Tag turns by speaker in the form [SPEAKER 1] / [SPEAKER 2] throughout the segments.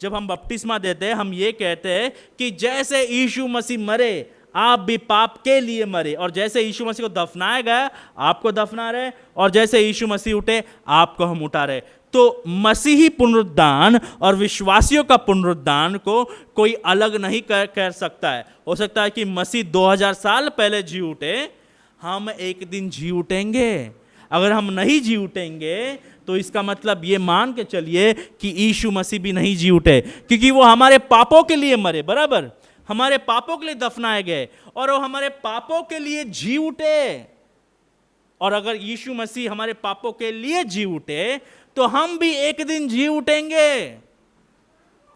[SPEAKER 1] जब हम बपतिस्मा देते हैं, हम ये कहते हैं कि जैसे यीशु मसीह मरे, आप भी पाप के लिए मरे, और जैसे यीशु मसीह को दफनाया गया, आपको दफना रहे, और जैसे यीशु मसीह उठे, आपको हम उठा रहे। तो मसीही पुनरुत्थान और विश्वासियों का पुनरुत्थान को कोई अलग नहीं कर सकता है। हो सकता है कि मसीह 2000 साल पहले जी उठे, हम एक दिन जी उठेंगे। अगर हम नहीं जी उठेंगे तो इसका मतलब ये मान के चलिए कि यीशु मसीह भी नहीं जी उठे, क्योंकि वो हमारे पापों के लिए मरे, बराबर, हमारे पापों के लिए दफनाए गए, और वो हमारे पापों के लिए जी उठे। और अगर यीशु मसीह हमारे पापों के लिए जी उठे तो हम भी एक दिन जी उठेंगे।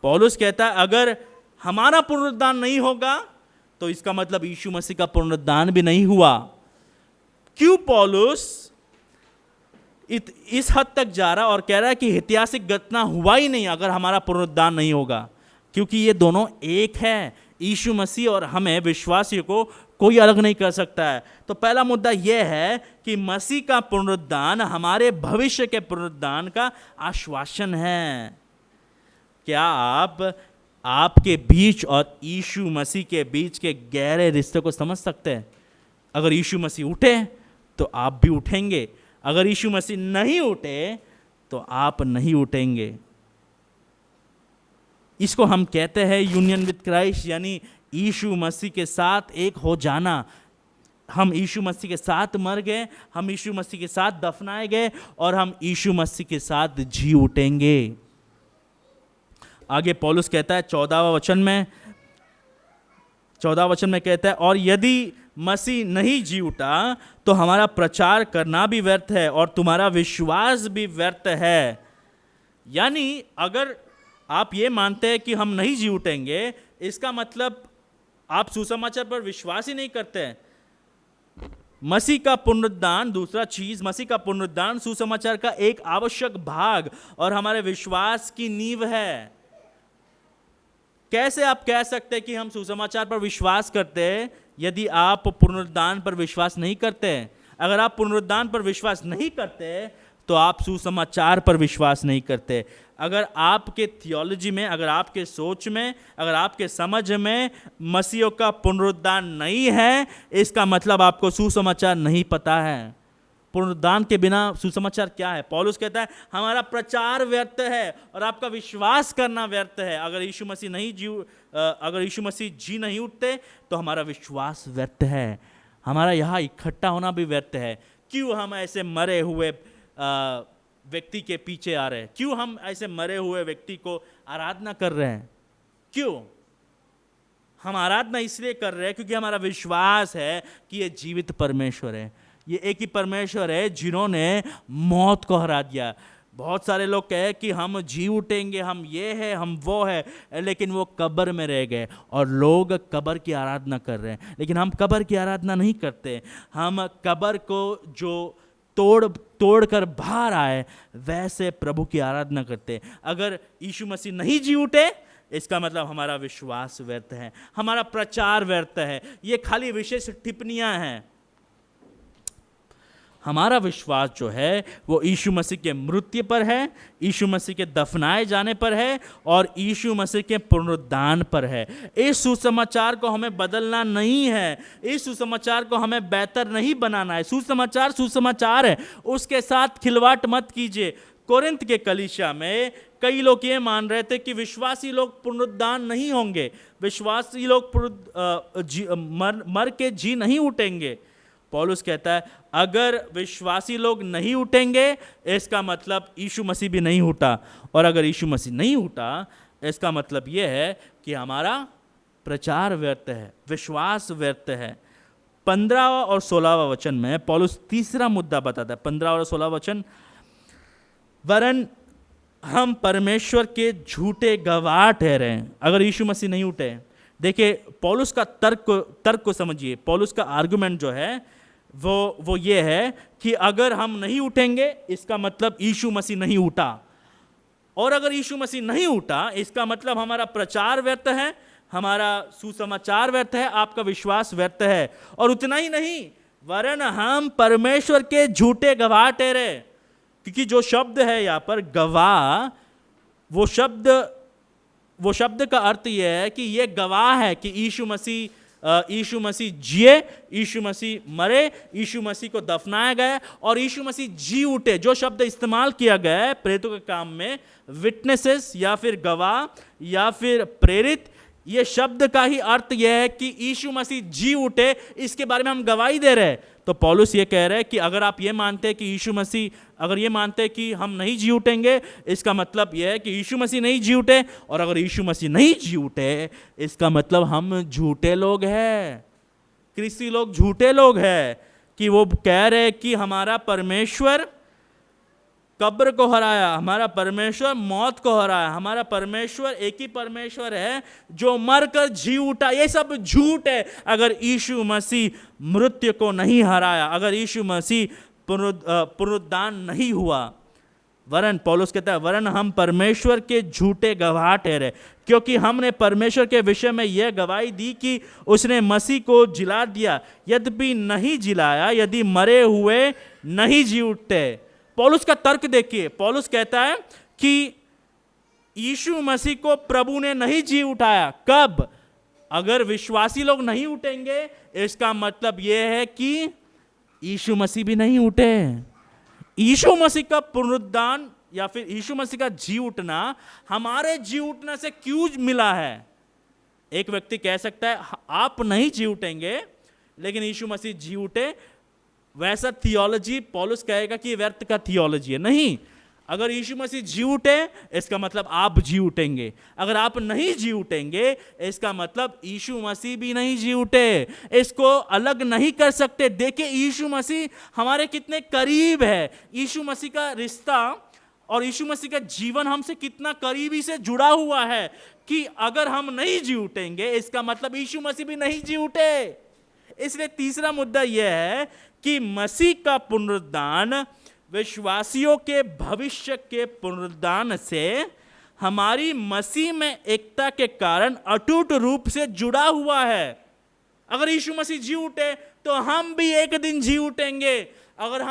[SPEAKER 1] पौलुस कहता है अगर हमारा पुनरुत्थान नहीं होगा तो इसका मतलब यीशु मसीह का पुनरुत्थान भी नहीं हुआ। क्यों पौलुस इस हद तक जा रहा और कह रहा है कि ऐतिहासिक घटना हुआ ही नहीं अगर हमारा पुनरुत्थान नहीं होगा? क्योंकि ये दोनों एक है, यीशु मसीह और हमें विश्वासियों को कोई अलग नहीं कर सकता है। तो पहला मुद्दा यह है कि मसीह का पुनरुत्थान हमारे भविष्य के पुनरुत्थान का आश्वासन है। क्या आप आपके बीच और यीशु मसीह के बीच के गहरे रिश्ते को समझ सकते हैं? अगर यीशु मसीह उठे तो आप भी उठेंगे, अगर यीशु मसीह नहीं उठे तो आप नहीं उठेंगे। इसको हम कहते हैं यूनियन विद क्राइस्ट, यानी यीशु मसीह के साथ एक हो जाना। हम यीशु मसीह के साथ मर गए, हम यीशु मसीह के साथ दफनाए गए, और हम यीशु मसीह के साथ जी उठेंगे। आगे पौलुस कहता है 14वां वचन में कहता है, और यदि मसीह नहीं जी उठा तो हमारा प्रचार करना भी व्यर्थ है और तुम्हारा विश्वास भी व्यर्थ है। यानी अगर आप ये मानते हैं कि हम नहीं जी उठेंगे, इसका मतलब आप सुसमाचार पर विश्वास ही नहीं करते हैं। मसीह का पुनरुत्थान, दूसरा चीज, मसीह का पुनरुत्थान सुसमाचार का एक आवश्यक भाग और हमारे विश्वास की नींव है। कैसे आप कह सकते हैं कि हम सुसमाचार पर विश्वास करते हैं यदि आप पुनरुत्थान पर विश्वास नहीं करते? अगर आप पुनरुत्थान पर विश्वास नहीं करते तो आप सुसमाचार पर विश्वास नहीं करते। अगर आपके थियोलॉजी में, अगर आपके सोच में, अगर आपके समझ में मसीह का पुनरुत्थान नहीं है, इसका मतलब आपको सुसमाचार नहीं पता है। पुनरुत्थान के बिना सुसमाचार क्या है? पौलुस कहता है हमारा प्रचार व्यर्थ है और आपका विश्वास करना व्यर्थ है। अगर यीशु मसीह जी नहीं उठते तो हमारा विश्वास व्यर्थ है, हमारा यहाँ इकट्ठा होना भी व्यर्थ है। क्यों हम ऐसे मरे हुए व्यक्ति के पीछे आ रहे हैं? क्यों हम ऐसे मरे हुए व्यक्ति को आराधना कर रहे हैं? क्यों हम आराधना इसलिए कर रहे हैं क्योंकि हमारा विश्वास है कि ये जीवित परमेश्वर है, ये एक ही परमेश्वर है जिन्होंने मौत को हरा दिया। बहुत सारे लोग कहे कि हम जी उठेंगे, हम ये है, हम वो है, लेकिन वो कब्र में रह गए और लोग कब्र की आराधना कर रहे हैं। लेकिन हम कब्र की आराधना नहीं करते, हम कब्र को जो तोड़ कर बाहर आए वैसे प्रभु की आराधना करते। अगर यीशु मसीह नहीं जी उठे, इसका मतलब हमारा विश्वास व्यर्थ है, हमारा प्रचार व्यर्थ है। ये खाली विशेष टिप्पणियां हैं। हमारा विश्वास जो है वो यीशु मसीह के मृत्यु पर है, यीशु मसीह के दफनाए जाने पर है और यीशु मसीह के पुनरुत्थान पर है। इस सुसमाचार को हमें बदलना नहीं है, इस सुसमाचार को हमें बेहतर नहीं बनाना है। सुसमाचार है, उसके साथ खिलवाड़ मत कीजिए। कोरिन्थ के कलीसिया में कई लोग ये मान रहे थे कि विश्वासी लोग पुनरुत्थान नहीं होंगे, विश्वासी लोग मर के जी नहीं उठेंगे। पौलुस कहता है अगर विश्वासी लोग नहीं उठेंगे इसका मतलब यीशु मसीह भी नहीं उठा, और अगर यीशु मसीह नहीं उठा इसका मतलब यह है कि हमारा प्रचार व्यर्थ है, विश्वास व्यर्थ है। 15वां और 16वां वचन में पौलुस तीसरा मुद्दा बताता है। 15 और 16 वचन, वरन हम परमेश्वर के झूठे गवाह ठहरे अगर यीशु मसीह नहीं उठे। देखिए पौलुस का तर्क को समझिए। पौलुस का आर्गुमेंट जो है वो ये है कि अगर हम नहीं उठेंगे इसका मतलब यीशु मसीह नहीं उठा, और अगर यीशु मसीह नहीं उठा इसका मतलब हमारा प्रचार व्यर्थ है, हमारा सुसमाचार व्यर्थ है, आपका विश्वास व्यर्थ है। और उतना ही नहीं, वरन हम परमेश्वर के झूठे गवाह ठहरे। क्योंकि जो शब्द है यहाँ पर गवाह, वो शब्द वो शब्द का अर्थ यह है कि ये गवाह है कि यीशु मसीह जिए, यीशु मसीह मरे, यीशु मसीह को दफनाया गया और यीशु मसीह जी उठे। जो शब्द इस्तेमाल किया गया है प्रेरितों के काम में, विटनेसेस या फिर गवाह या फिर प्रेरित, ये शब्द का ही अर्थ यह है कि यीशु मसीह जी उठे, इसके बारे में हम गवाही दे रहे हैं। तो पौलुस ये कह रहे हैं कि अगर आप ये मानते हैं कि यीशु मसीह, अगर ये मानते हैं कि हम नहीं जी उठेंगे, इसका मतलब यह है कि यीशु मसीह नहीं जी उठे, और अगर यीशु मसीह नहीं जी उठे इसका मतलब हम झूठे लोग हैं, क्रिस्ती लोग झूठे लोग हैं, कि वो कह रहे हैं कि हमारा परमेश्वर कब्र को हराया, हमारा परमेश्वर मौत को हराया, हमारा परमेश्वर एक ही परमेश्वर है जो मरकर जी उठा। ये सब झूठ है। अगर यीशु मसीह मृत्यु को नहीं हराया, अगर यीशु मसीह पुनरुत्थान नहीं हुआ, वरन पौलुस कहता है वरन हम परमेश्वर के झूठे गवाह ठहरे, क्योंकि हमने परमेश्वर के विषय में यह गवाही दी कि उसने मसीह को जिला दिया, यद्यपि नहीं जिलाया यदि मरे हुए नहीं जी उठते। पौलुस का तर्क देखिए, पौलुस कहता है कि यीशु मसीह को प्रभु ने नहीं जी उठाया। कब? अगर विश्वासी लोग नहीं उठेंगे, इसका मतलब यह है कि यीशु मसीह भी नहीं उठे। यीशु मसीह का पुनरुत्थान या फिर यीशु मसीह का जी उठना हमारे जी उठने से क्यों मिला है? एक व्यक्ति कह सकता है आप नहीं जी उठेंगे लेकिन यीशु मसीह जी उठे, वैसा थियोलॉजी पौलुस कहेगा कि व्यर्थ का थियोलॉजी है। नहीं, अगर यीशु मसीह जी उठे इसका मतलब आप जी उठेंगे, अगर आप नहीं जी उठेंगे इसका मतलब यीशु मसीह भी नहीं जी उठे। इसको अलग नहीं कर सकते। देखिए यीशु मसीह हमारे कितने करीब है, यीशु मसीह का रिश्ता और यीशु मसीह का जीवन हमसे कितना करीबी से जुड़ा हुआ है कि अगर हम नहीं जी उठेंगे इसका मतलब यीशु मसीह भी नहीं जी उठे। इसलिए तीसरा मुद्दा यह है कि मसीह का पुनरुत्थान विश्वासियों के भविष्य के पुनरुत्थान से हमारी मसीह में एकता के कारण अटूट रूप से जुड़ा हुआ है। अगर यीशु मसीह जी उठे तो हम भी एक दिन जी उठेंगे। अगर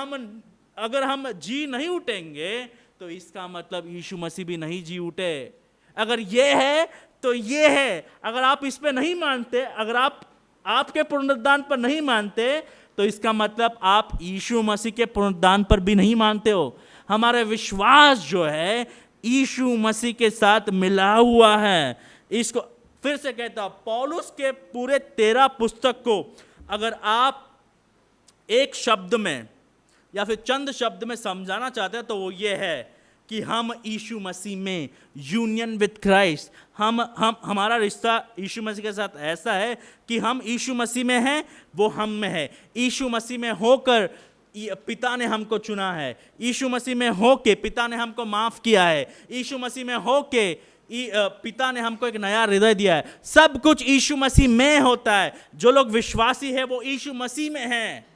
[SPEAKER 1] हम जी नहीं उठेंगे तो इसका मतलब यीशु मसीह भी नहीं जी उठे। अगर ये है तो ये है। अगर आप इस पे नहीं मानते, अगर आप आपके पुनरुत्थान पर नहीं मानते तो इसका मतलब आप यीशु मसीह के पुनरुत्थान पर भी नहीं मानते हो। हमारा विश्वास जो है यीशु मसीह के साथ मिला हुआ है। इसको फिर से कहता हूं, पौलुस के पूरे 13 पुस्तक को अगर आप एक शब्द में या फिर चंद शब्द में समझाना चाहते हैं तो वो ये है कि हम यीशु मसीह में यूनियन विद क्राइस्ट, हमारा रिश्ता यीशु मसीह के साथ ऐसा है कि हम यीशु मसीह में हैं, वो हम में है। यीशु मसीह में होकर पिता ने हमको चुना है, यीशु मसीह में होके पिता ने हमको माफ किया है, यीशु मसीह में होके पिता ने हमको एक नया हृदय दिया है। सब कुछ यीशु मसीह में होता है। जो लोग विश्वासी है वो यीशु मसीह में हैं,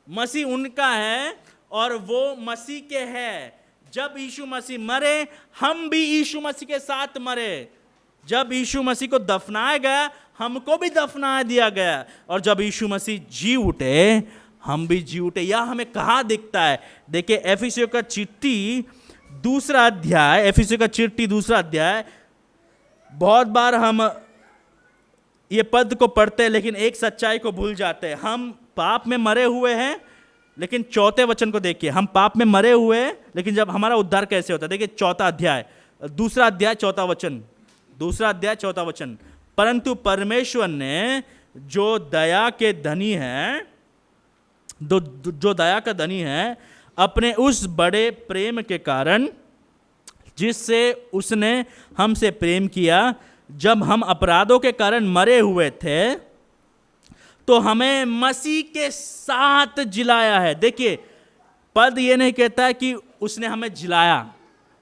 [SPEAKER 1] मसीह उनका है और वो मसीह के है। जब यीशु मसीह मरे हम भी यीशु मसीह के साथ मरे। जब यीशु मसीह को दफनाया गया हमको भी दफना दिया गया, और जब यीशु मसीह जी उठे हम भी जी उठे। यह हमें कहाँ दिखता है? देखिए एफिसियों का चिट्ठी दूसरा अध्याय, बहुत बार हम ये पद को पढ़ते हैं लेकिन एक सच्चाई को भूल जाते हैं। हम पाप में मरे हुए हैं, लेकिन चौथे वचन को देखिए, हम पाप में मरे हुए हैं लेकिन जब हमारा उद्धार कैसे होता है? देखिए दूसरा अध्याय चौथा वचन, परंतु परमेश्वर ने जो दया का धनी है अपने उस बड़े प्रेम के कारण जिससे उसने हमसे प्रेम किया, जब हम अपराधों के कारण मरे हुए थे तो हमें मसीह के साथ जिलाया है। देखिए पद ये नहीं कहता है कि उसने हमें जिलाया,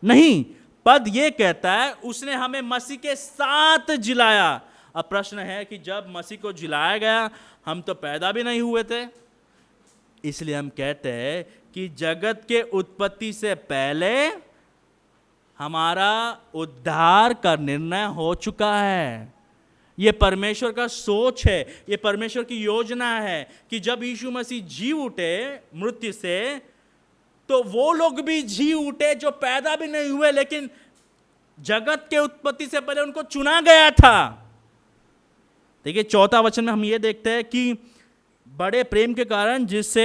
[SPEAKER 1] नहीं, पद ये कहता है उसने हमें मसीह के साथ जिलाया। अब प्रश्न है कि जब मसीह को जिलाया गया हम तो पैदा भी नहीं हुए थे, इसलिए हम कहते हैं कि जगत के उत्पत्ति से पहले हमारा उद्धार का निर्णय हो चुका है। ये परमेश्वर का सोच है, ये परमेश्वर की योजना है कि जब यीशु मसीह जी उठे मृत्यु से तो वो लोग भी जी उठे जो पैदा भी नहीं हुए लेकिन जगत के उत्पत्ति से पहले उनको चुना गया था। देखिए 4 वचन में हम ये देखते हैं कि बड़े प्रेम के कारण जिससे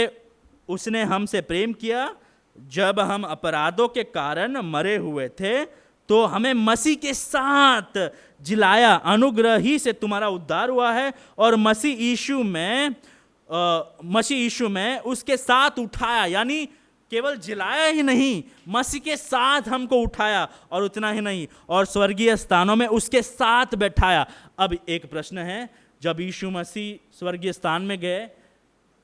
[SPEAKER 1] उसने हमसे प्रेम किया, जब हम अपराधों के कारण मरे हुए थे तो हमें मसीह के साथ जिलाया। अनुग्रह ही से तुम्हारा उद्धार हुआ है और मसीह यीशु में उसके साथ उठाया। यानी केवल जिलाया ही नहीं, मसीह के साथ हमको उठाया, और उतना ही नहीं, और स्वर्गीय स्थानों में उसके साथ बैठाया। अब एक प्रश्न है, जब यीशु मसीह स्वर्गीय स्थान में गए,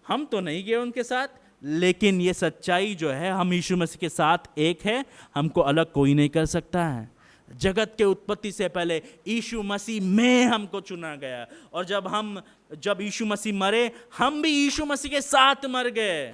[SPEAKER 1] हम तो नहीं गए उनके साथ, लेकिन ये सच्चाई जो है, हम यीशु मसीह के साथ एक है, हमको अलग कोई नहीं कर सकता है। जगत के उत्पत्ति से पहले यीशु मसीह में हमको चुना गया, और जब यीशु मसीह मरे, हम भी यीशु मसीह के साथ मर गए।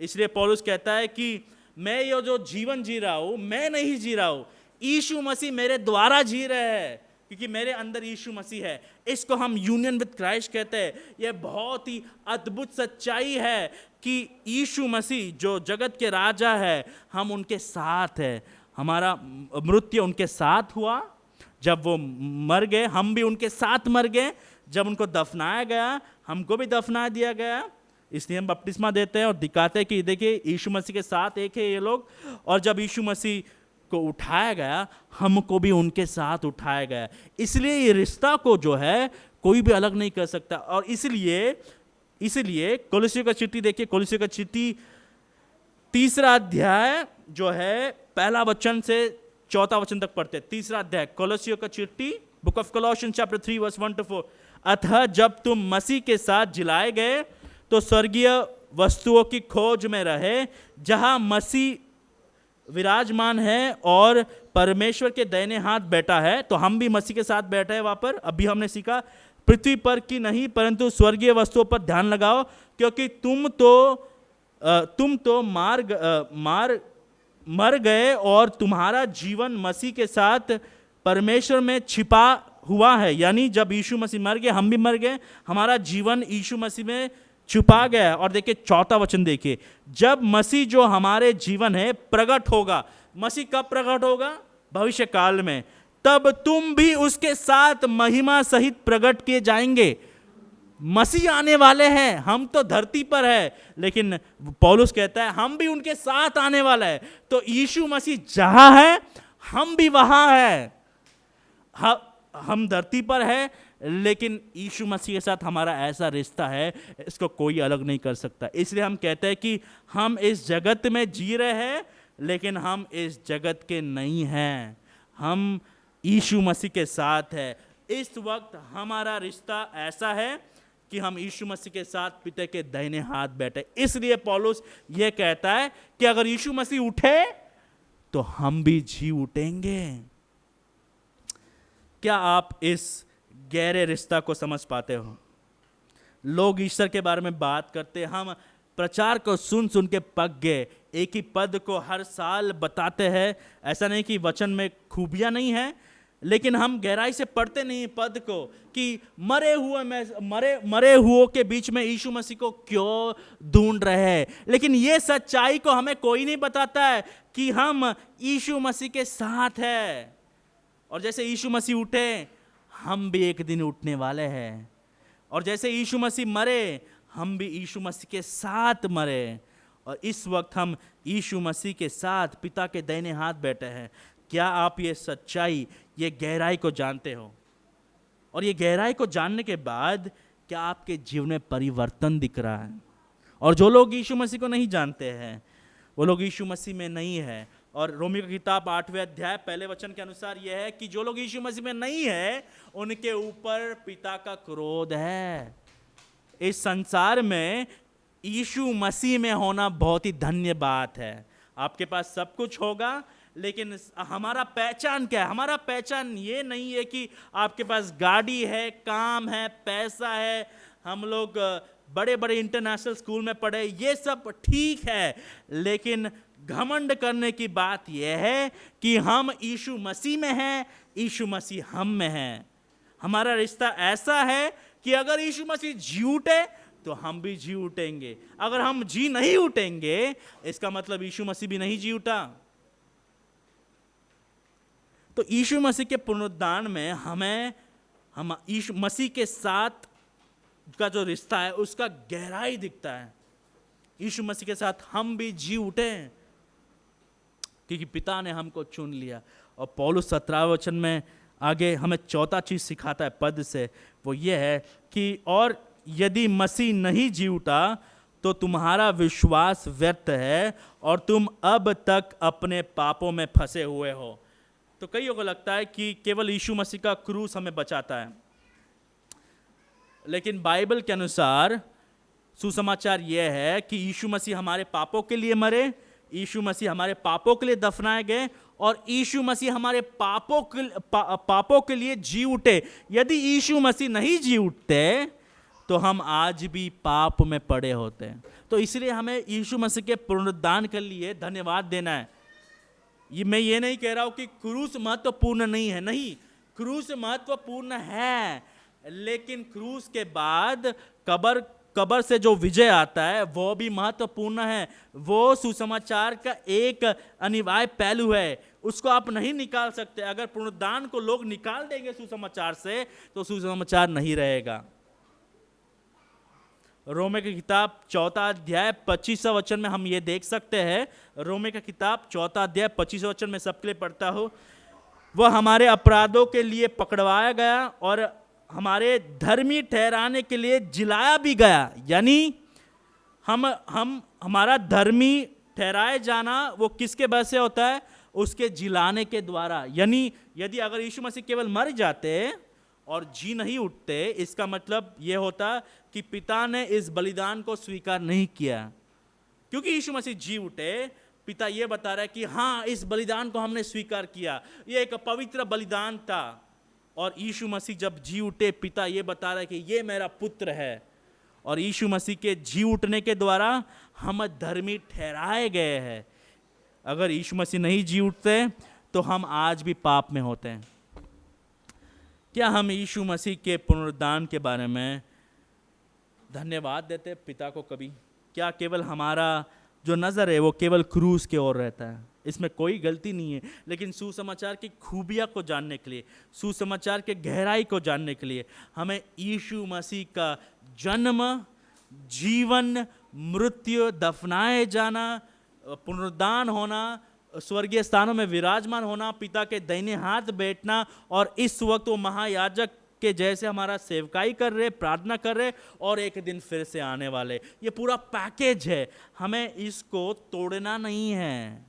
[SPEAKER 1] इसलिए पौलुस कहता है कि मैं ये जो जीवन जी रहा हूं, मैं नहीं जी रहा हूं, यीशु मसीह मेरे द्वारा जी रहे हैं, क्योंकि मेरे अंदर यीशु मसीह है। इसको हम यूनियन विद क्राइस्ट कहते हैं। यह बहुत ही अद्भुत सच्चाई है कि यीशु मसीह जो जगत के राजा है, हम उनके साथ है। हमारा मृत्यु उनके साथ हुआ, जब वो मर गए हम भी उनके साथ मर गए। जब उनको दफनाया गया, हमको भी दफना दिया गया। इसलिए हम बपतिस्मा देते हैं और दिखाते हैं कि देखिए यीशु मसीह के साथ एक है ये लोग। और जब यीशु मसीह को उठाया गया, हमको भी उनके साथ उठाया गया। इसलिए ये रिश्ता को जो है कोई भी अलग नहीं कर सकता। और इसलिए कोलोसियों का चिट्ठी देखिए, कोलोसियों का चिट्ठी 3 अध्याय जो है 1 वचन से 4 वचन तक पढ़ते हैं। 3 अध्याय कोलोसियों का चिट्ठी, book of Colossians chapter 3 verse 1 to 4। अतः जब तुम मसीह के साथ जिलाए गए तो स्वर्गीय वस्तुओं की खोज में रहे, जहां मसीह विराजमान है और परमेश्वर के दाहिने हाथ बैठा है। तो हम भी मसीह के साथ बैठे हैं वहां पर। अभी हमने सीखा पृथ्वी पर की नहीं, परंतु स्वर्गीय वस्तुओं पर ध्यान लगाओ, क्योंकि तुम तो मर गए और तुम्हारा जीवन मसीह के साथ परमेश्वर में छिपा हुआ है। यानी जब यीशु मसीह मर गए, हम भी मर गए, हमारा जीवन यीशु मसीह में छुपा गया। और देखिए 4 वचन देखिए, जब मसीह जो हमारे जीवन है प्रकट होगा। मसीह कब प्रकट होगा? भविष्य काल में। तब तुम भी उसके साथ महिमा सहित प्रकट किए जाएंगे। मसीह आने वाले हैं, हम तो धरती पर है, लेकिन पौलुस कहता है हम भी उनके साथ आने वाला है। तो यीशु मसीह जहां है, हम भी वहां है। हम धरती पर है, लेकिन यीशु मसीह के साथ हमारा ऐसा रिश्ता है, इसको कोई अलग नहीं कर सकता। इसलिए हम कहते हैं कि हम इस जगत में जी रहे हैं, लेकिन हम इस जगत के नहीं हैं, हम यीशु मसीह के साथ है। इस वक्त हमारा रिश्ता ऐसा है कि हम यीशु मसीह के साथ पिता के दाहिने हाथ बैठे। इसलिए पौलुस यह कहता है कि अगर यीशु मसीह उठे तो हम भी जी उठेंगे। क्या आप इस गहरे रिश्ता को समझ पाते हो? लोग ईश्वर के बारे में बात करते, हम प्रचार को सुन सुन के पक गए, एक ही पद को हर साल बताते हैं। ऐसा नहीं कि वचन में खूबियां नहीं है, लेकिन हम गहराई से पढ़ते नहीं पद को कि मरे हुओं के बीच में यीशु मसीह को क्यों ढूंढ रहे हैं। लेकिन ये सच्चाई को हमें कोई नहीं बताता है कि हम यीशु मसीह के साथ है। और जैसे यीशु मसीह उठे, हम भी एक दिन उठने वाले हैं। और जैसे यीशु मसीह मरे, हम भी यीशु मसीह के साथ मरे। और इस वक्त हम यीशु मसीह के साथ पिता के दाहिने हाथ बैठे हैं। क्या आप ये सच्चाई, ये गहराई को जानते हो? और ये गहराई को जानने के बाद क्या आपके जीवन में परिवर्तन दिख रहा है? और जो लोग यीशु मसीह को नहीं जानते हैं, वो लोग यीशु मसीह में नहीं है। और रोमियो की किताब 8वें अध्याय 1 वचन के अनुसार यह है कि जो लोग यीशु मसीह में नहीं है, उनके ऊपर पिता का क्रोध है। इस संसार में यीशु मसीह में होना बहुत ही धन्य बात है। आपके पास सब कुछ होगा, लेकिन हमारा पहचान क्या है? हमारा पहचान ये नहीं है कि आपके पास गाड़ी है, काम है, पैसा है, हम लोग बड़े बड़े इंटरनेशनल स्कूल में पढ़े, ये सब ठीक है। लेकिन घमंड करने की बात यह है कि हम यीशु मसीह में हैं, यीशु मसीह हम में हैं। हमारा रिश्ता ऐसा है कि अगर यीशु मसीह जी उठे तो हम भी जी उठेंगे। अगर हम जी नहीं उठेंगे, इसका मतलब यीशु मसीह भी नहीं जी उठा। तो यीशु मसीह के पुनरुत्थान में हम यीशु मसीह के साथ का जो रिश्ता है उसका गहराई दिखता है। यीशु मसीह के साथ हम भी जी उठे हैं क्योंकि पिता ने हमको चुन लिया। और पौलुस 17 वचन में आगे हमें चौथा चीज सिखाता है पद से, वो ये है कि और यदि मसीह नहीं जी उठा तो तुम्हारा विश्वास व्यर्थ है और तुम अब तक अपने पापों में फंसे हुए हो। तो कईयों को लगता है कि केवल यीशु मसीह का क्रूस हमें बचाता है, लेकिन बाइबल के अनुसार सुसमाचार यह है कि यीशु मसीह हमारे पापों के लिए मरे, यीशु मसीह हमारे पापों के लिए दफनाए गए और यीशु मसीह हमारे पापों के लिए जी उठे। यदि यीशु मसीह नहीं जी उठते तो हम आज भी पाप में पड़े होते हैं। तो इसलिए हमें यीशु मसीह के पुनरुत्थान के लिए धन्यवाद देना है। मैं ये नहीं कह रहा हूं कि क्रूस महत्वपूर्ण नहीं है, नहीं, क्रूस महत्वपूर्ण है, लेकिन क्रूस के बाद कब्र से जो विजय आता है वो भी महत्वपूर्ण है। वो सुसमाचार का एक अनिवार्य पहलू है, उसको आप नहीं निकाल सकते। अगर पुनरुत्थान को लोग निकाल देंगे सुसमाचार से तो सुसमाचार नहीं रहेगा। रोमे की किताब 4 अध्याय 25 वचन में हम ये देख सकते हैं। रोमे की किताब 4 अध्याय 25 वचन में सबके लिए पढ़ता हो, वह हमारे अपराधों के लिए पकड़वाया गया और हमारे धर्मी ठहराने के लिए जिलाया भी गया। यानी हमारा धर्मी ठहराए जाना वो किसके वजह से होता है? उसके जिलाने के द्वारा। यानी यदि अगर यीशु मसीह केवल मर जाते और जी नहीं उठते, इसका मतलब यह होता कि पिता ने इस बलिदान को स्वीकार नहीं किया। क्योंकि यीशु मसीह जी उठे, पिता यह बता रहा है कि हाँ, इस बलिदान को हमने स्वीकार किया, यह एक पवित्र बलिदान था। और यीशु मसीह जब जी उठे, पिता ये बता रहा है कि ये मेरा पुत्र है। और यीशु मसीह के जी उठने के द्वारा हम धर्मी ठहराए गए हैं। अगर यीशु मसीह नहीं जी उठते तो हम आज भी पाप में होते हैं। क्या हम यीशु मसीह के पुनरुत्थान के बारे में धन्यवाद देते पिता को कभी? क्या केवल हमारा जो नज़र है वो केवल क्रूस के ओर रहता है? इसमें कोई गलती नहीं है, लेकिन सुसमाचार की खूबियाँ को जानने के लिए, सुसमाचार के गहराई को जानने के लिए हमें यीशु मसीह का जन्म, जीवन, मृत्यु, दफनाए जाना, पुनरुत्थान होना, स्वर्गीय स्थानों में विराजमान होना, पिता के दाहिने हाथ बैठना और इस वक्त वो महायाजक के जैसे हमारा सेवकाई कर रहे, प्रार्थना कर रहे और एक दिन फिर से आने वाले। ये पूरा पैकेज है, हमें इसको तोड़ना नहीं है,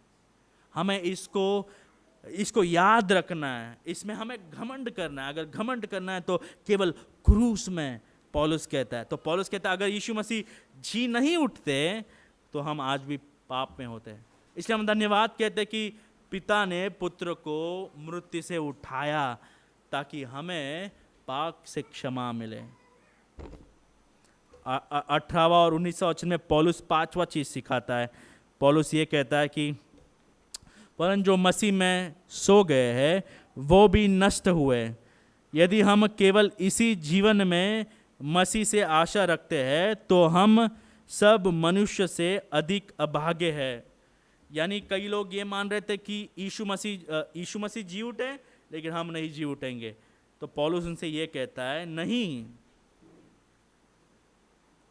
[SPEAKER 1] हमें इसको याद रखना है, इसमें हमें घमंड करना है। अगर घमंड करना है तो केवल क्रूस में, पौलुस कहता है। तो पौलुस कहता है अगर यीशु मसीह जी नहीं उठते तो हम आज भी पाप में होते हैं। इसलिए हम धन्यवाद कहते हैं कि पिता ने पुत्र को मृत्यु से उठाया ताकि हमें पाप से क्षमा मिले। 18वां और 19वां वचन में पौलुस 5वां चीज सिखाता है। पौलुस ये कहता है कि परंतु जो मसीह में सो गए हैं वो भी नष्ट हुए। यदि हम केवल इसी जीवन में मसीह से आशा रखते हैं तो हम सब मनुष्य से अधिक अभागे है। यानी कई लोग ये मान रहे थे कि यीशु मसीह जी उठे लेकिन हम नहीं जी उठेंगे। तो पौलुस उनसे ये कहता है नहीं,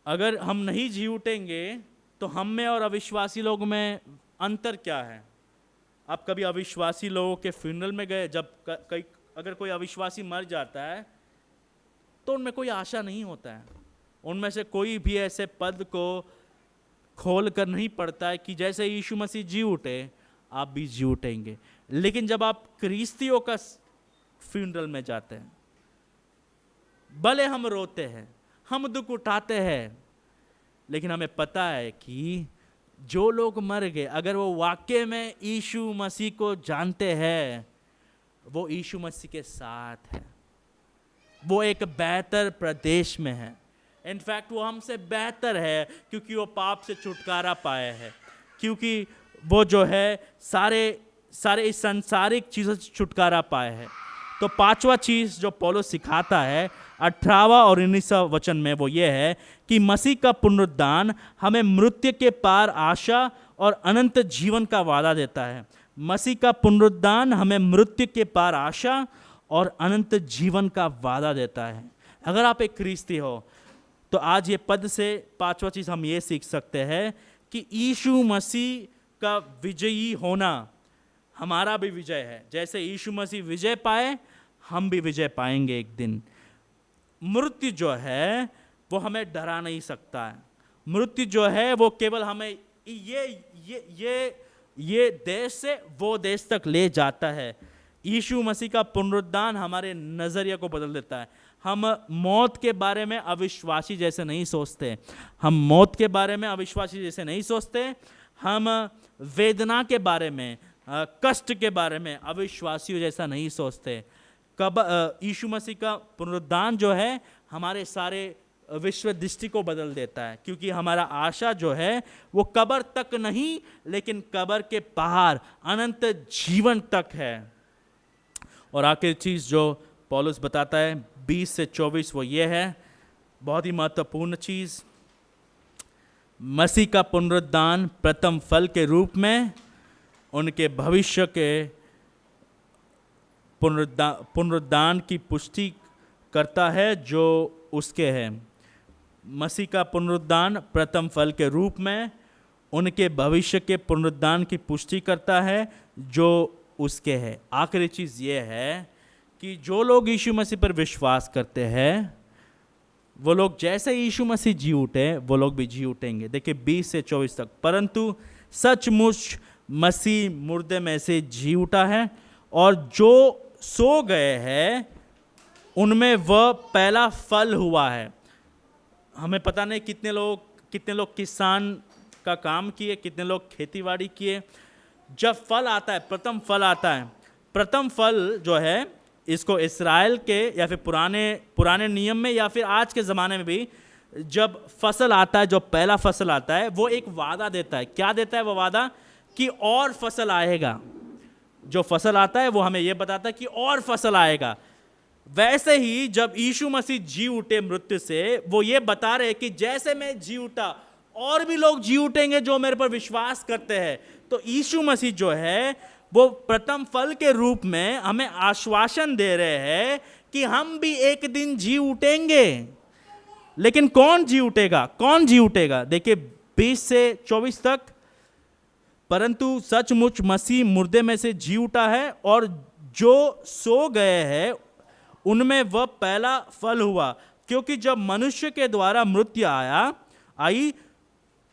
[SPEAKER 1] अगर हम नहीं जी उठेंगे तो हम में और अविश्वासी लोग में अंतर क्या है? आप कभी अविश्वासी लोगों के फ्यूनरल में गए? जब अगर कोई अविश्वासी मर जाता है तो उनमें कोई आशा नहीं होता है, उनमें से कोई भी ऐसे पद को खोल कर नहीं पढ़ता है कि जैसे यीशु मसीह जी उठे आप भी जी उठेंगे। लेकिन जब आप क्रिस्तियों का फ्यूनरल में जाते हैं, भले हम रोते हैं, हम दुख उठाते हैं, लेकिन हमें पता है कि जो लोग मर गए, अगर वो वाकई में यीशु मसीह को जानते हैं, वो यीशु मसीह के साथ है, वो एक बेहतर प्रदेश में है। इनफैक्ट वो हमसे बेहतर है क्योंकि वो पाप से छुटकारा पाए हैं, क्योंकि वो जो है सारे इस सांसारिक चीज़ों से छुटकारा पाए हैं। तो 5वां चीज़ जो पौलुस सिखाता है 18वां और 19वां वचन में वो ये है कि मसीह का पुनरुत्थान हमें मृत्यु के पार आशा और अनंत जीवन का वादा देता है। मसीह का पुनरुत्थान हमें मृत्यु के पार आशा और अनंत जीवन का वादा देता है। अगर आप एक ख्रिस्ती हो तो आज ये पद से पांचवा चीज हम ये सीख सकते हैं कि यीशु मसीह का विजयी होना हमारा भी विजय है। जैसे यीशु मसीह विजय पाए, हम भी विजय पाएंगे एक दिन। मृत्यु जो है वो हमें डरा नहीं सकता है। मृत्यु जो है वो केवल हमें ये देश से वो देश तक ले जाता है। यीशु मसीह का पुनरुत्थान हमारे नज़रिया को बदल देता है। हम मौत के बारे में अविश्वासी जैसे नहीं सोचते, हम मौत के बारे में अविश्वासी जैसे नहीं सोचते, हम वेदना के बारे में, कष्ट के बारे में अविश्वासियों जैसा नहीं सोचते। यीशु मसीह का पुनरुत्थान जो है हमारे सारे विश्व दृष्टि को बदल देता है, क्योंकि हमारा आशा जो है वो कब्र तक नहीं, लेकिन कब्र के बाहर अनंत जीवन तक है। और आखिरी चीज़ जो पौलुस बताता है 20 से 24 वो ये है, बहुत ही महत्वपूर्ण चीज़। मसीह का पुनरुत्थान प्रथम फल के रूप में उनके भविष्य के पुनरुत्थान की पुष्टि करता है जो उसके है। मसीह का पुनरुत्थान प्रथम फल के रूप में उनके भविष्य के पुनरुत्थान की पुष्टि करता है जो उसके है। आखिरी चीज़ ये है कि जो लोग यीशु मसीह पर विश्वास करते हैं वो लोग जैसे यीशु मसीह जी उठे वो लोग भी जी उठेंगे। देखिए 20 से 24 तक, परंतु सचमुच मसीह मुर्दे में से जी उठा है और जो सो गए हैं उनमें वह पहला फल हुआ है। हमें पता नहीं कितने लोग किसान का काम किए, कितने लोग खेतीबाड़ी किए। जब फल आता है, प्रथम फल आता है, प्रथम फल जो है इसको इस्राएल के या फिर पुराने नियम में या फिर आज के ज़माने में भी जब फसल आता है, जो पहला फसल आता है वो एक वादा देता है। क्या देता है वो वादा? कि और फसल आएगा। जो फसल आता है वो हमें ये बताता है कि और फसल आएगा। वैसे ही जब यीशु मसीह जी उठे मृत्यु से, वो ये बता रहे कि जैसे मैं जी उठा और भी लोग जी उठेंगे जो मेरे पर विश्वास करते हैं। तो यीशु मसीह जो है वो प्रथम फल के रूप में हमें आश्वासन दे रहे हैं कि हम भी एक दिन जी उठेंगे। लेकिन कौन जी उठेगा? कौन जी उठेगा? देखिए 20 से 24 तक, परंतु सचमुच मसीह मुर्दे में से जी उठा है और जो सो गए हैं उनमें वह पहला फल हुआ। क्योंकि जब मनुष्य के द्वारा मृत्यु आई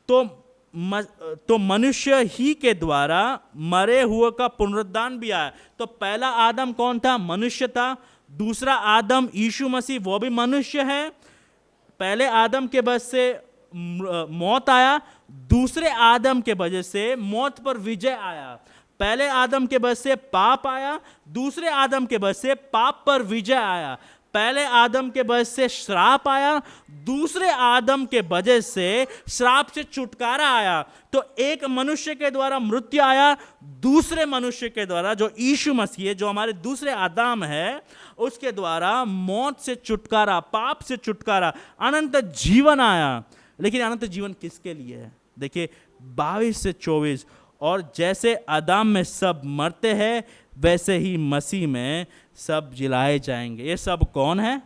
[SPEAKER 1] तो मनुष्य ही के द्वारा मरे हुए का पुनरुत्थान भी आया। तो पहला आदम कौन था? मनुष्य था। दूसरा आदम यीशु मसीह, वो भी मनुष्य है। पहले आदम के वजह से मौत आया, दूसरे आदम के वजह से मौत पर विजय आया। पहले आदम के वजह से पाप आया, दूसरे आदम के वजह से पाप पर विजय आया। पहले आदम के वजह से श्राप आया, दूसरे आदम के वजह से श्राप से छुटकारा आया। तो एक मनुष्य के द्वारा मृत्यु आया, दूसरे मनुष्य के द्वारा जो यीशु मसीह है, जो हमारे दूसरे आदम है, उसके द्वारा मौत से छुटकारा, पाप से छुटकारा, अनंत जीवन आया। लेकिन अनंत जीवन किसके लिए है? देखिए 22 से 24, और जैसे आदम में सब मरते हैं वैसे ही मसीह में सब जिलाए जाएंगे। ये सब कौन है?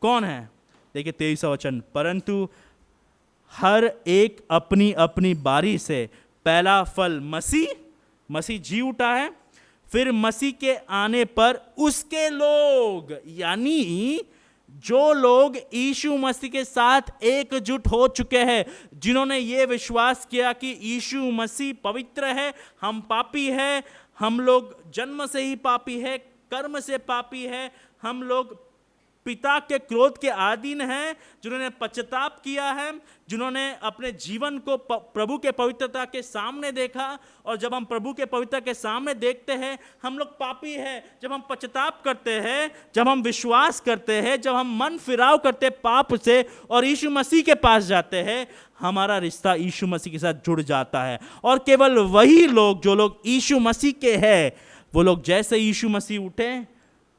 [SPEAKER 1] कौन है? देखिए 23वां वचन, परंतु हर एक अपनी अपनी बारी से पहला फल मसीह जी उठा है, फिर मसीह के आने पर उसके लोग, यानी जो लोग यीशु मसीह के साथ एकजुट हो चुके हैं, जिन्होंने ये विश्वास किया कि यीशु मसीह पवित्र है, हम पापी है, हम लोग जन्म से ही पापी है, कर्म से पापी है, हम लोग पिता के क्रोध के अधीन हैं, जिन्होंने पश्चाताप किया है, जिन्होंने अपने जीवन को प्रभु के पवित्रता के सामने देखा। और जब हम प्रभु के पवित्रता के सामने देखते हैं हम लोग पापी हैं, जब हम पश्चाताप करते हैं, जब हम विश्वास करते हैं, जब हम मन फिराव करते पाप से और यीशु मसीह के पास जाते हैं, हमारा रिश्ता यीशु मसीह के साथ जुड़ जाता है। और केवल वही लोग, जो लोग यीशु मसीह के हैं, वो लोग जैसे यीशु मसीह उठे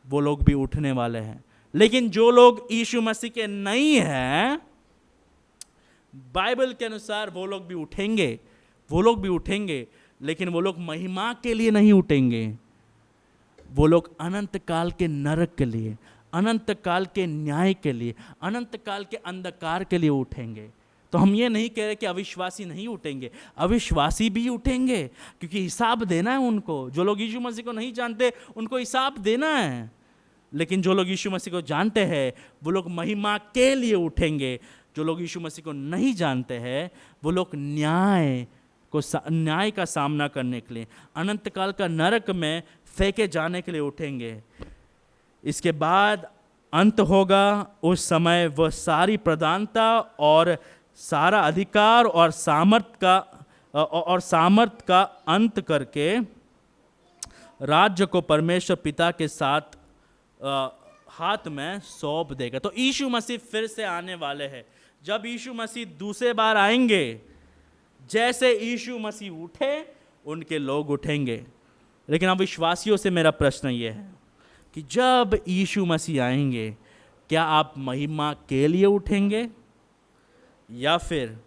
[SPEAKER 1] वो लोग भी उठने वाले हैं। लेकिन जो लोग यीशु मसीह के नहीं हैं, बाइबल के अनुसार वो लोग भी उठेंगे, लेकिन वो लोग महिमा के लिए नहीं उठेंगे, वो लोग अनंत काल के नरक के लिए, अनंत काल के न्याय के लिए, अनंत काल के अंधकार के लिए उठेंगे। तो हम ये नहीं कह रहे कि अविश्वासी नहीं उठेंगे, अविश्वासी भी उठेंगे, क्योंकि हिसाब देना है उनको। जो लोग यीशु मसीह को नहीं जानते उनको हिसाब देना है, लेकिन जो लोग यीशु मसीह को जानते हैं वो लोग महिमा के लिए उठेंगे। जो लोग यीशु मसीह को नहीं जानते हैं वो लोग न्याय का सामना करने के लिए, अनंत काल का नरक में फेंके जाने के लिए उठेंगे। इसके बाद अंत होगा, उस समय वह सारी प्रधानता और सारा अधिकार और सामर्थ का अंत करके राज्य को परमेश्वर पिता के साथ हाथ में सौंप देगा। तो यीशु मसीह फिर से आने वाले हैं। जब यीशु मसीह दूसरे बार आएंगे, जैसे यीशु मसीह उठे उनके लोग उठेंगे। लेकिन अब विश्वासियों से मेरा प्रश्न ये है कि जब यीशु मसीह आएंगे, क्या आप महिमा के लिए उठेंगे या फिर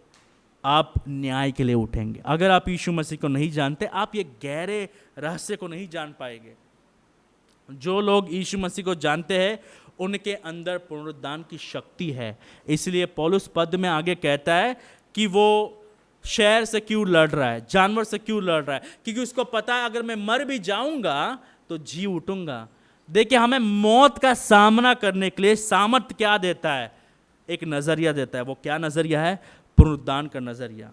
[SPEAKER 1] आप न्याय के लिए उठेंगे? अगर आप यीशु मसीह को नहीं जानते, आप ये गहरे रहस्य को नहीं जान पाएंगे। जो लोग यीशु मसीह को जानते हैं उनके अंदर पुनरुत्थान की शक्ति है। इसलिए पौलुस पद में आगे कहता है कि वो शेर से क्यों लड़ रहा है, जानवर से क्यों लड़ रहा है, क्योंकि उसको पता है अगर मैं मर भी जाऊंगा तो जी उठूंगा। देखिए, हमें मौत का सामना करने के लिए सामर्थ क्या देता है? एक नजरिया देता है। वो क्या नजरिया है? पुनरुत्थान का नजरिया।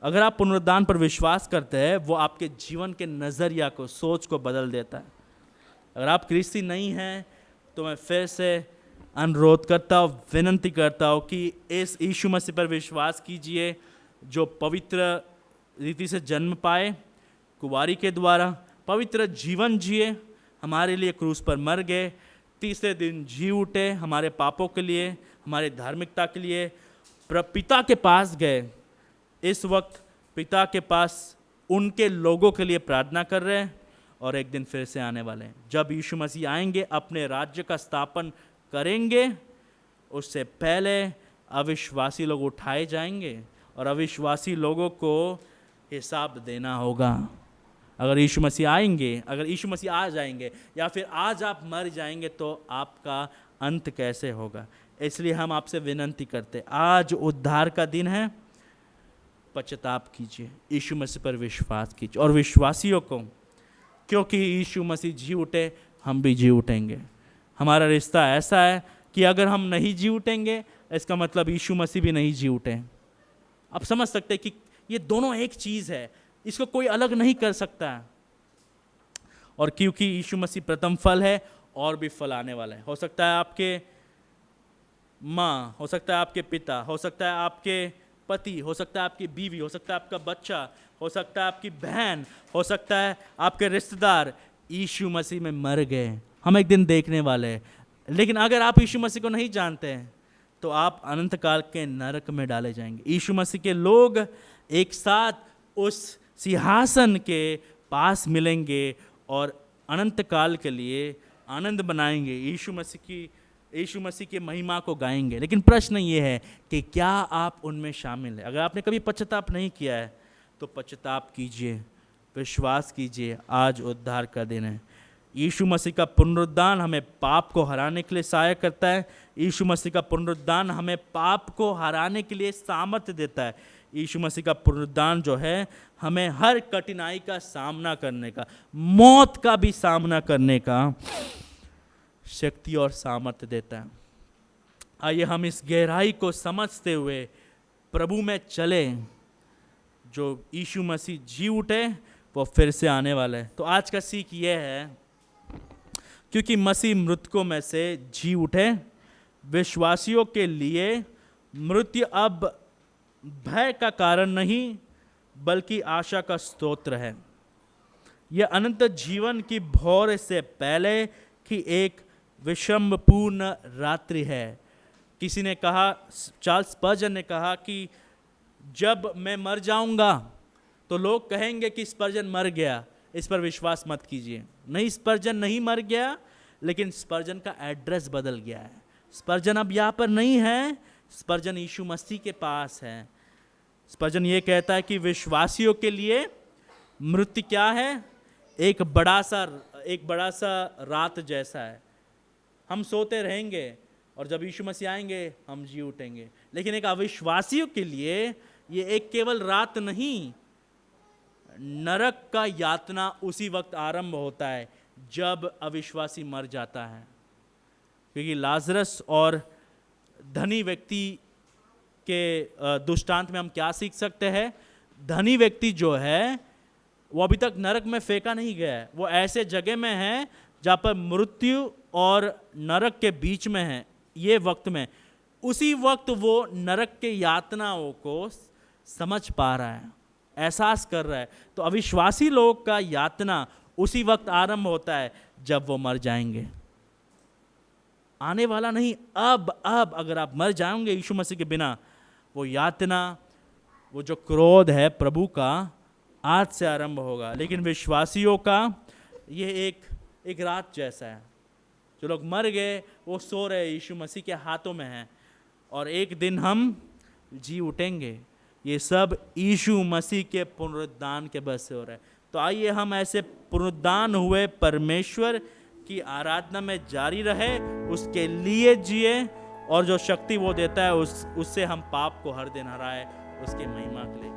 [SPEAKER 1] अगर आप पुनरुत्थान पर विश्वास करते हैं, वो आपके जीवन के नजरिया को, सोच को बदल देता है। अगर आप ख्रिस्ती नहीं हैं तो मैं फिर से अनुरोध करता हूँ, विनती करता हूँ कि इस यीशु मसीह पर विश्वास कीजिए, जो पवित्र रीति से जन्म पाए, कुंवारी के द्वारा पवित्र जीवन जिए, हमारे लिए क्रूस पर मर गए, तीसरे दिन जी उठे हमारे पापों के लिए, हमारे धार्मिकता के लिए, पिता के पास गए। इस वक्त पिता के पास उनके लोगों के लिए प्रार्थना कर रहे हैं और एक दिन फिर से आने वाले हैं। जब यीशु मसीह आएंगे, अपने राज्य का स्थापन करेंगे, उससे पहले अविश्वासी लोग उठाए जाएंगे और अविश्वासी लोगों को हिसाब देना होगा। अगर यीशु मसीह आएंगे, अगर यीशु मसीह आ जाएंगे या फिर आज आप मर जाएंगे तो आपका अंत कैसे होगा? इसलिए हम आपसे विनती करते, आज उद्धार का दिन है, पश्चाताप कीजिए, यीशु मसीह पर विश्वास कीजिए। और विश्वासियों को, क्योंकि यीशु मसीह जी उठे, हम भी जी उठेंगे। हमारा रिश्ता ऐसा है कि अगर हम नहीं जी उठेंगे, इसका मतलब यीशु मसीह भी नहीं जी उठे। आप समझ सकते हैं कि ये दोनों एक चीज़ है, इसको कोई अलग नहीं कर सकता है। और क्योंकि यीशु मसीह प्रथम फल है, और भी फल आने वाला है। हो सकता है आपके माँ, हो सकता है आपके पिता, हो सकता है आपके पति, हो सकता है आपकी बीवी, हो सकता है आपका बच्चा, हो सकता है आपकी बहन, हो सकता है आपके रिश्तेदार यीशु मसीह में मर गए। हम एक दिन देखने वाले हैं। लेकिन अगर आप यीशु मसीह को नहीं जानते हैं तो आप अनंत काल के नरक में डाले जाएंगे। यीशु मसीह के लोग एक साथ उस सिंहासन के पास मिलेंगे और अनंत काल के लिए आनंद बनाएंगे, यीशु मसीह की महिमा को गाएंगे। लेकिन प्रश्न ये है कि क्या आप उनमें शामिल हैं? अगर आपने कभी पश्चाताप नहीं किया है तो पश्चाताप कीजिए, विश्वास कीजिए, आज उद्धार का दिन है। यीशु मसीह का पुनरुत्थान हमें पाप को हराने के लिए सहायक करता है। यीशु मसीह का पुनरुत्थान हमें पाप को हराने के लिए सामर्थ्य देता है। यीशु मसीह का पुनरुत्थान जो है हमें हर कठिनाई का सामना करने का, मौत का भी सामना करने का शक्ति और सामर्थ्य देता है। आइए हम इस गहराई को समझते हुए प्रभु में चले। जो यीशु मसीह जी उठे वो फिर से आने वाला है। तो आज का सीख ये है, क्योंकि मसीह मृतकों में से जी उठे, विश्वासियों के लिए मृत्यु अब भय का कारण नहीं बल्कि आशा का स्तोत्र है। यह अनंत जीवन की भोर से पहले की एक विषमपूर्ण रात्रि है। किसी ने कहा, चार्ल्स स्पर्जन ने कहा कि जब मैं मर जाऊंगा तो लोग कहेंगे कि स्पर्जन मर गया। इस पर विश्वास मत कीजिए। नहीं, स्पर्जन नहीं मर गया, लेकिन स्पर्जन का एड्रेस बदल गया है। स्पर्जन अब यहाँ पर नहीं है, स्पर्जन यीशु मसीह के पास है। स्पर्जन ये कहता है कि विश्वासियों के लिए मृत्यु क्या है? एक बड़ा सा रात जैसा है। हम सोते रहेंगे और जब यीशु मसीह आएंगे हम जी उठेंगे। लेकिन एक अविश्वासियों के लिए ये एक केवल रात नहीं, नरक का यातना उसी वक्त आरंभ होता है जब अविश्वासी मर जाता है। क्योंकि लाजरस और धनी व्यक्ति के दृष्टांत में हम क्या सीख सकते हैं? धनी व्यक्ति जो है वो अभी तक नरक में फेंका नहीं गया है, वो ऐसे जगह में है जहाँ पर मृत्यु और नरक के बीच में है। ये वक्त में, उसी वक्त वो नरक के यातनाओं को समझ पा रहा है, एहसास कर रहा है। तो अविश्वासी लोग का यातना उसी वक्त आरंभ होता है जब वो मर जाएंगे। आने वाला नहीं, अब अगर आप मर जाओगे यीशु मसीह के बिना, वो यातना, वो जो क्रोध है प्रभु का, आज से आरंभ होगा। लेकिन विश्वासियों का ये एक रात जैसा है। जो लोग मर गए वो सो रहे, यीशु मसीह के हाथों में हैं, और एक दिन हम जी उठेंगे। ये सब यीशु मसीह के पुनरुत्थान के बस से हो रहा है। तो आइए हम ऐसे पुनरुत्थान हुए परमेश्वर की आराधना में जारी रहे, उसके लिए जिए, और जो शक्ति वो देता है उससे हम पाप को हर दिन हराए, उसकी महिमा के लिए।